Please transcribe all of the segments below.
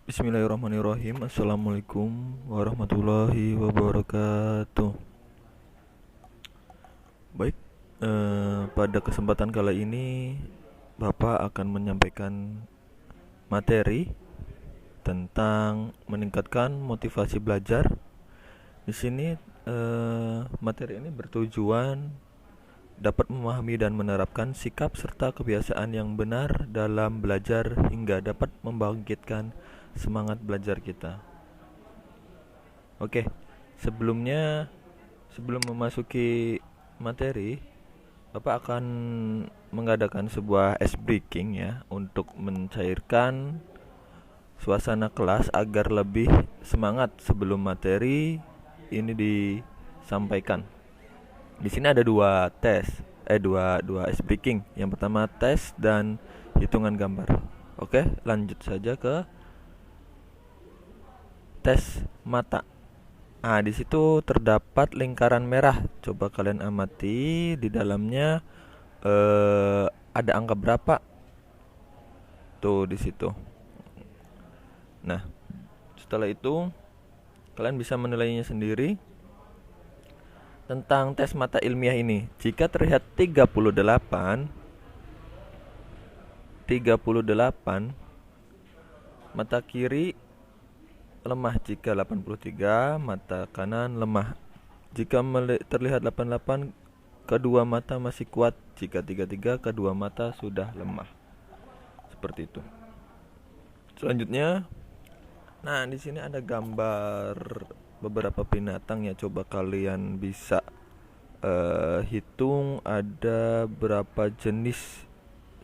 Bismillahirrahmanirrahim. Assalamualaikum warahmatullahi wabarakatuh. Baik, pada kesempatan kali ini Bapak akan menyampaikan materi tentang meningkatkan motivasi belajar. Di sini materi ini bertujuan dapat memahami dan menerapkan sikap serta kebiasaan yang benar dalam belajar hingga dapat membangkitkan semangat belajar kita. Oke, sebelum memasuki materi, Bapak akan mengadakan sebuah ice breaking ya untuk mencairkan suasana kelas agar lebih semangat sebelum materi ini disampaikan. Di sini ada dua ice breaking. Yang pertama tes dan hitungan gambar. Oke, lanjut saja ke tes mata. Nah, di situ terdapat lingkaran merah. Coba kalian amati di dalamnya ada angka berapa? Tuh di situ. Nah, setelah itu kalian bisa menilainya sendiri tentang tes mata ilmiah ini. Jika terlihat 38 mata kiri lemah, jika 83 mata kanan lemah. Jika terlihat 88 kedua mata masih kuat, jika 33 kedua mata sudah lemah. Seperti itu. Selanjutnya, nah di sini ada gambar beberapa binatang ya. Coba kalian bisa hitung ada berapa jenis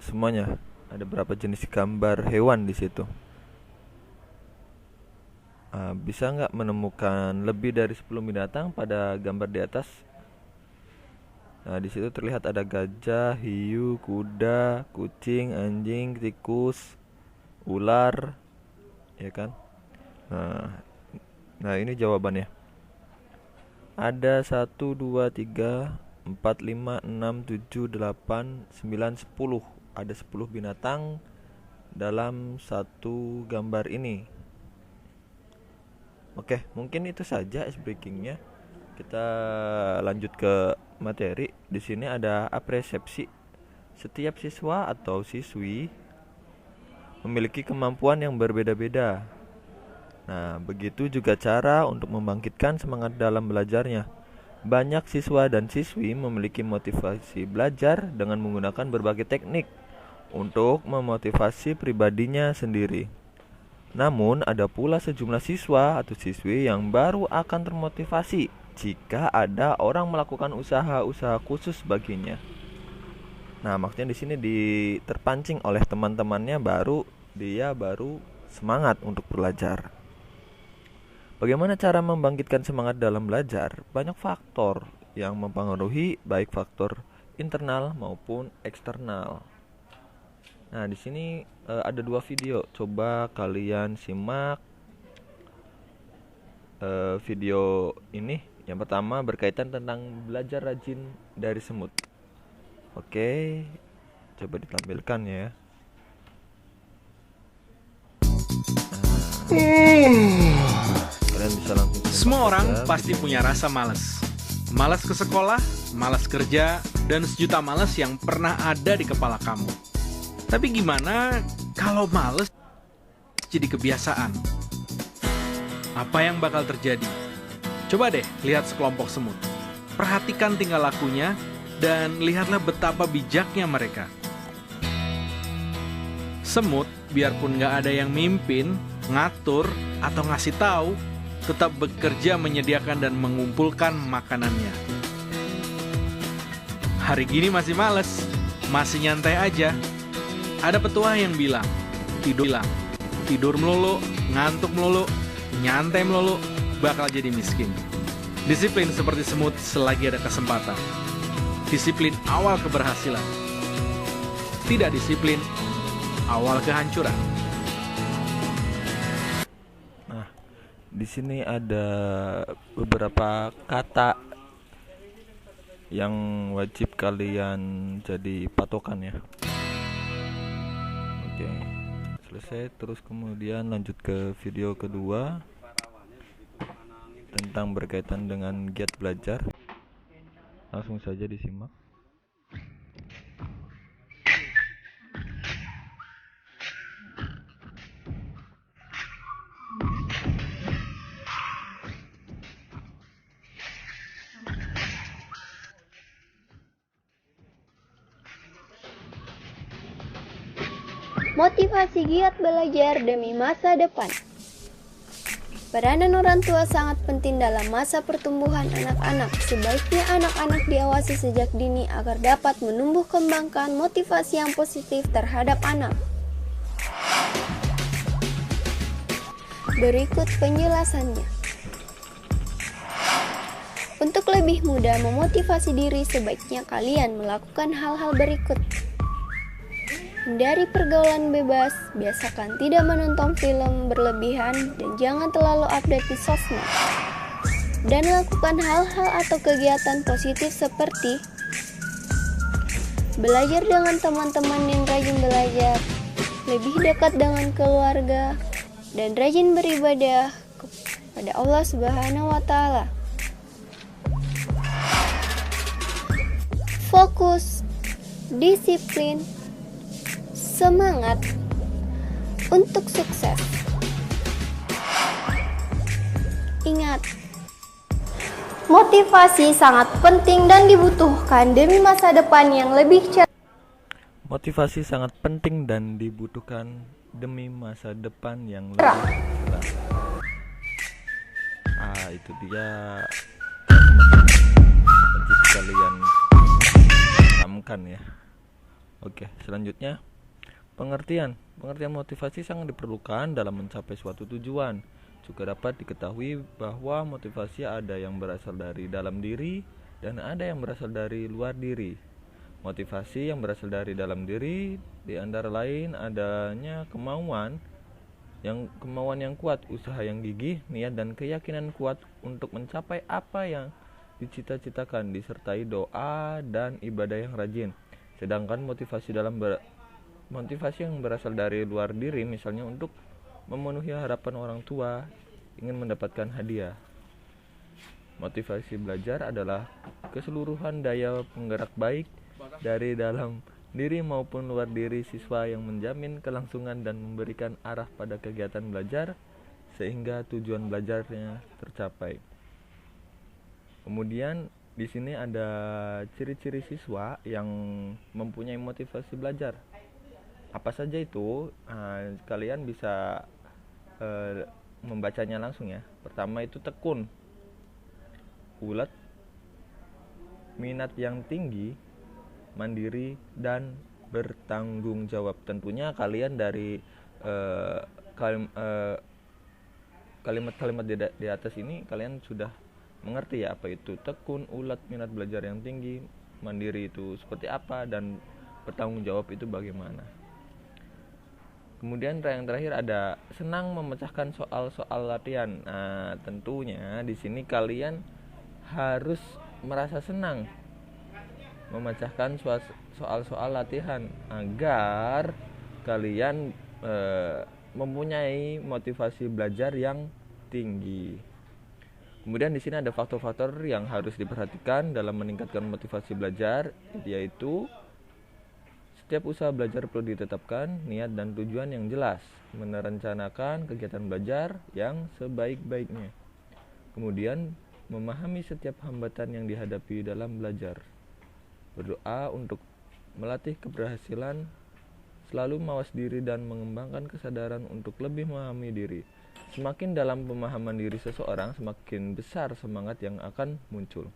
semuanya. Ada berapa jenis gambar hewan di situ. Bisa nggak menemukan lebih dari 10 binatang pada gambar di atas? Nah, di situ terlihat ada gajah, hiu, kuda, kucing, anjing, tikus, ular, ya kan? Nah, ini jawabannya. Ada 1, 2, 3, 4, 5, 6, 7, 8, 9, 10. Ada 10 binatang dalam satu gambar ini. Oke, mungkin itu saja ice breakingnya. Kita lanjut ke materi. Di sini ada apresiasi. Setiap siswa atau siswi memiliki kemampuan yang berbeda-beda. Nah, begitu juga cara untuk membangkitkan semangat dalam belajarnya. Banyak siswa dan siswi memiliki motivasi belajar dengan menggunakan berbagai teknik untuk memotivasi pribadinya sendiri. Namun, ada pula sejumlah siswa atau siswi yang baru akan termotivasi jika ada orang melakukan usaha-usaha khusus baginya. Nah, maksudnya di sini terpancing oleh teman-temannya, dia baru semangat untuk belajar. Bagaimana cara membangkitkan semangat dalam belajar? Banyak faktor yang mempengaruhi, baik faktor internal maupun eksternal. Nah, di sini ada dua video. Coba kalian simak video ini. Yang pertama berkaitan tentang belajar rajin dari semut. Oke, coba ditampilkan ya. Kalian bisa langsung simak Semua orang saja pasti videonya. punya rasa malas. Malas ke sekolah, malas kerja, dan sejuta malas yang pernah ada di kepala kamu. Tapi gimana kalau malas jadi kebiasaan? Apa yang bakal terjadi? Coba deh lihat sekelompok semut. Perhatikan tingkah lakunya dan lihatlah betapa bijaknya mereka. Semut, biarpun gak ada yang mimpin, ngatur, atau ngasih tahu, tetap bekerja menyediakan dan mengumpulkan makanannya. Hari gini masih males, masih nyantai aja. Ada petua yang bilang, tidur melulu, ngantuk melulu, nyantai melulu, bakal jadi miskin. Disiplin seperti semut selagi ada kesempatan. Disiplin awal keberhasilan. Tidak disiplin, awal kehancuran. Nah, di sini ada beberapa kata yang wajib kalian jadi patokan ya. Oke. selesai, terus kemudian lanjut ke video kedua tentang berkaitan dengan giat belajar. Langsung saja disimak. Motivasi giat belajar demi masa depan. Peranan orang tua sangat penting dalam masa pertumbuhan anak-anak. Sebaiknya anak-anak diawasi sejak dini agar dapat menumbuh kembangkan motivasi yang positif terhadap anak. Berikut penjelasannya. Untuk lebih mudah memotivasi diri, sebaiknya kalian melakukan hal-hal berikut. Hindari pergaulan bebas, biasakan tidak menonton film berlebihan, dan jangan terlalu update di sosmed. Dan lakukan hal-hal atau kegiatan positif seperti belajar dengan teman-teman yang rajin belajar, lebih dekat dengan keluarga, dan rajin beribadah kepada Allah Subhanahu wa Ta'ala. Fokus, disiplin, semangat untuk sukses. Ingat, motivasi sangat penting dan dibutuhkan demi masa depan yang lebih cerah. Motivasi sangat penting dan dibutuhkan demi masa depan yang lebih cerah. Itu dia wajib kalian pahamkan ya. Oke, selanjutnya pengertian motivasi sangat diperlukan dalam mencapai suatu tujuan. Juga dapat diketahui bahwa motivasi ada yang berasal dari dalam diri dan ada yang berasal dari luar diri. Motivasi yang berasal dari dalam diri di antara lain adanya kemauan yang kuat, usaha yang gigih, niat dan keyakinan kuat untuk mencapai apa yang dicita-citakan, disertai doa dan ibadah yang rajin. Sedangkan motivasi yang berasal dari luar diri, misalnya untuk memenuhi harapan orang tua, ingin mendapatkan hadiah. Motivasi belajar adalah keseluruhan daya penggerak baik dari dalam diri maupun luar diri siswa yang menjamin kelangsungan dan memberikan arah pada kegiatan belajar sehingga tujuan belajarnya tercapai. Kemudian di sini ada ciri-ciri siswa yang mempunyai motivasi belajar. Apa saja itu? Kalian bisa membacanya langsung ya. Pertama itu tekun, ulet, minat yang tinggi, mandiri, dan bertanggung jawab. Tentunya kalian dari kalimat-kalimat di atas ini kalian sudah mengerti ya apa itu tekun, ulet, minat belajar yang tinggi, mandiri itu seperti apa, dan bertanggung jawab itu bagaimana. Kemudian yang terakhir ada senang memecahkan soal-soal latihan. Nah, tentunya di sini kalian harus merasa senang memecahkan soal-soal latihan agar kalian mempunyai motivasi belajar yang tinggi. Kemudian di sini ada faktor-faktor yang harus diperhatikan dalam meningkatkan motivasi belajar, yaitu setiap usaha belajar perlu ditetapkan niat dan tujuan yang jelas, merencanakan kegiatan belajar yang sebaik-baiknya. Kemudian memahami setiap hambatan yang dihadapi dalam belajar. Berdoa untuk melatih keberhasilan, selalu mawas diri dan mengembangkan kesadaran untuk lebih memahami diri. Semakin dalam pemahaman diri seseorang, semakin besar semangat yang akan muncul.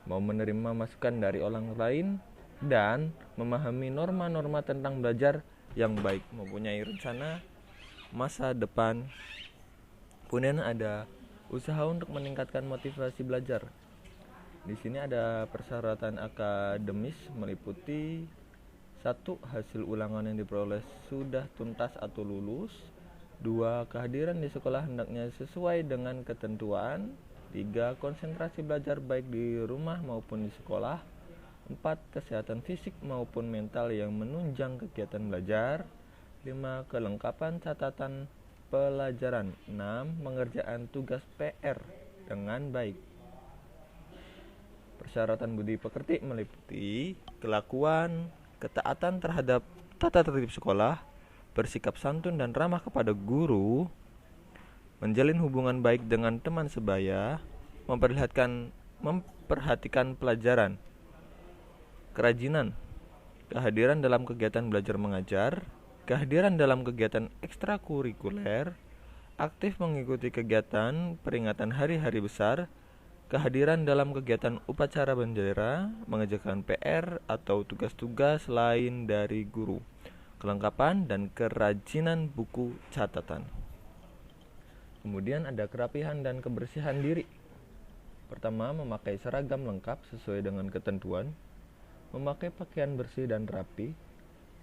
Mau menerima masukan dari orang lain dan memahami norma-norma tentang belajar yang baik, mempunyai rencana masa depan. Kemudian ada usaha untuk meningkatkan motivasi belajar. Di sini ada persyaratan akademis meliputi 1. Hasil ulangan yang diperoleh sudah tuntas atau lulus. 2. Kehadiran di sekolah hendaknya sesuai dengan ketentuan. 3. Konsentrasi belajar baik di rumah maupun di sekolah. 4. Kesehatan fisik maupun mental yang menunjang kegiatan belajar. 5. Kelengkapan catatan pelajaran. 6. Mengerjakan tugas PR dengan baik. Persyaratan budi pekerti meliputi kelakuan, ketaatan terhadap tata tertib sekolah, bersikap santun dan ramah kepada guru, menjalin hubungan baik dengan teman sebaya, memperhatikan pelajaran, kerajinan, kehadiran dalam kegiatan belajar mengajar, kehadiran dalam kegiatan ekstrakurikuler, aktif mengikuti kegiatan peringatan hari-hari besar, kehadiran dalam kegiatan upacara bendera, mengerjakan PR atau tugas-tugas lain dari guru, kelengkapan dan kerajinan buku catatan. Kemudian ada kerapihan dan kebersihan diri. Pertama, memakai seragam lengkap sesuai dengan ketentuan, memakai pakaian bersih dan rapi,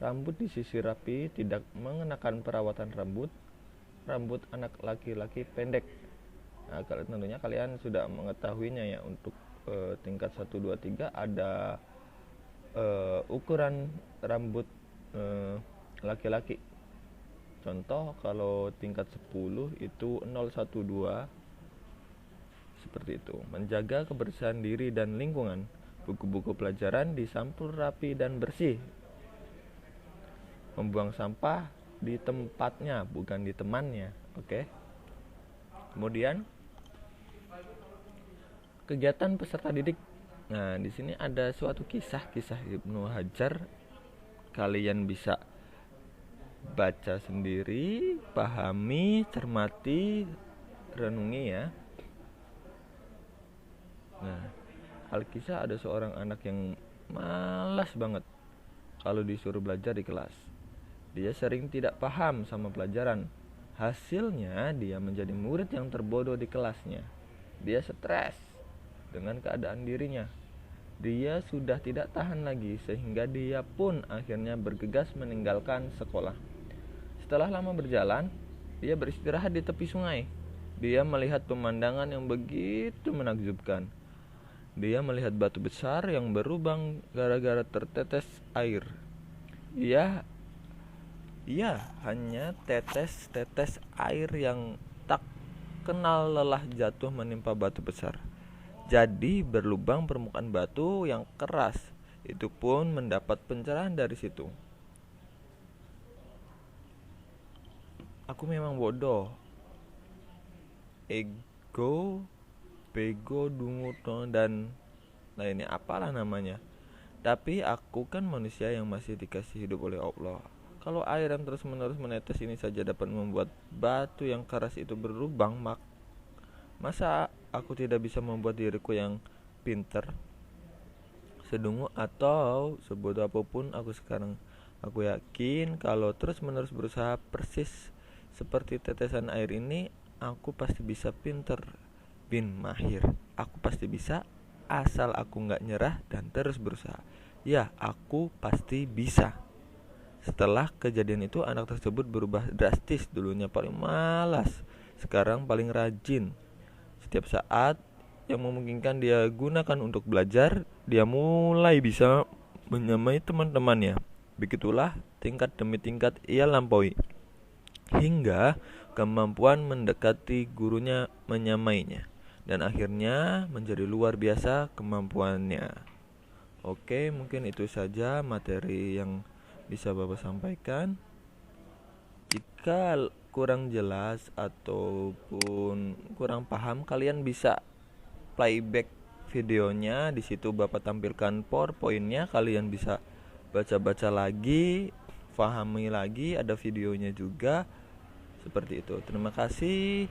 rambut disisir rapi, tidak mengenakan perawatan rambut anak laki-laki pendek. Nah, tentunya kalian sudah mengetahuinya ya. Untuk tingkat 1, 2, 3 ada ukuran rambut laki-laki. Contoh kalau tingkat 10 itu 012 seperti itu. Menjaga kebersihan diri dan lingkungan. Buku-buku pelajaran disampul rapi dan bersih. Membuang sampah di tempatnya, bukan di temannya. Oke. Kemudian kegiatan peserta didik. Nah, di sini ada suatu kisah Ibnu Hajar. Kalian bisa baca sendiri, pahami, cermati, renungi ya. Nah, Alkisah ada seorang anak yang malas banget kalau disuruh belajar di kelas. Dia sering tidak paham sama pelajaran. Hasilnya dia menjadi murid yang terbodoh di kelasnya. Dia stres dengan keadaan dirinya. Dia sudah tidak tahan lagi sehingga dia pun akhirnya bergegas meninggalkan sekolah. Setelah lama berjalan, dia beristirahat di tepi sungai. Dia melihat pemandangan yang begitu menakjubkan. Dia melihat batu besar yang berlubang gara-gara tertetes air. Ia hanya tetes-tetes air yang tak kenal lelah jatuh menimpa batu besar. Jadi berlubang permukaan batu yang keras. Itu pun mendapat pencerahan dari situ. Aku memang bodoh. Ego, bego, dungu, dan lainnya apalah namanya. Tapi aku kan manusia yang masih dikasih hidup oleh Allah. Kalau air yang terus-menerus menetes ini saja dapat membuat batu yang keras itu berlubang, masa aku tidak bisa membuat diriku yang pintar, sedungu atau sebodoh apapun aku sekarang. Aku yakin kalau terus-menerus berusaha persis seperti tetesan air ini, aku pasti bisa pintar bin mahir. Aku pasti bisa, asal aku gak nyerah dan terus berusaha. Ya, aku pasti bisa. Setelah kejadian itu, anak tersebut berubah drastis. Dulunya paling malas, sekarang paling rajin. Setiap saat yang memungkinkan dia gunakan untuk belajar, dia mulai bisa menyamai teman-temannya. Begitulah tingkat demi tingkat ia lampaui, hingga kemampuan mendekati gurunya menyamainya, dan akhirnya menjadi luar biasa kemampuannya. Oke, mungkin itu saja materi yang bisa Bapak sampaikan. Jika kurang jelas ataupun kurang paham, kalian bisa playback videonya. Di situ Bapak tampilkan PowerPoint-nya, kalian bisa baca-baca lagi, pahami lagi, ada videonya juga. Seperti itu. Terima kasih.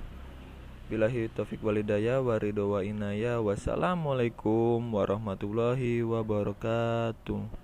Billahi taufik walhidayah wa ridho wa inayah. Wassalamualaikum warahmatullahi wabarakatuh.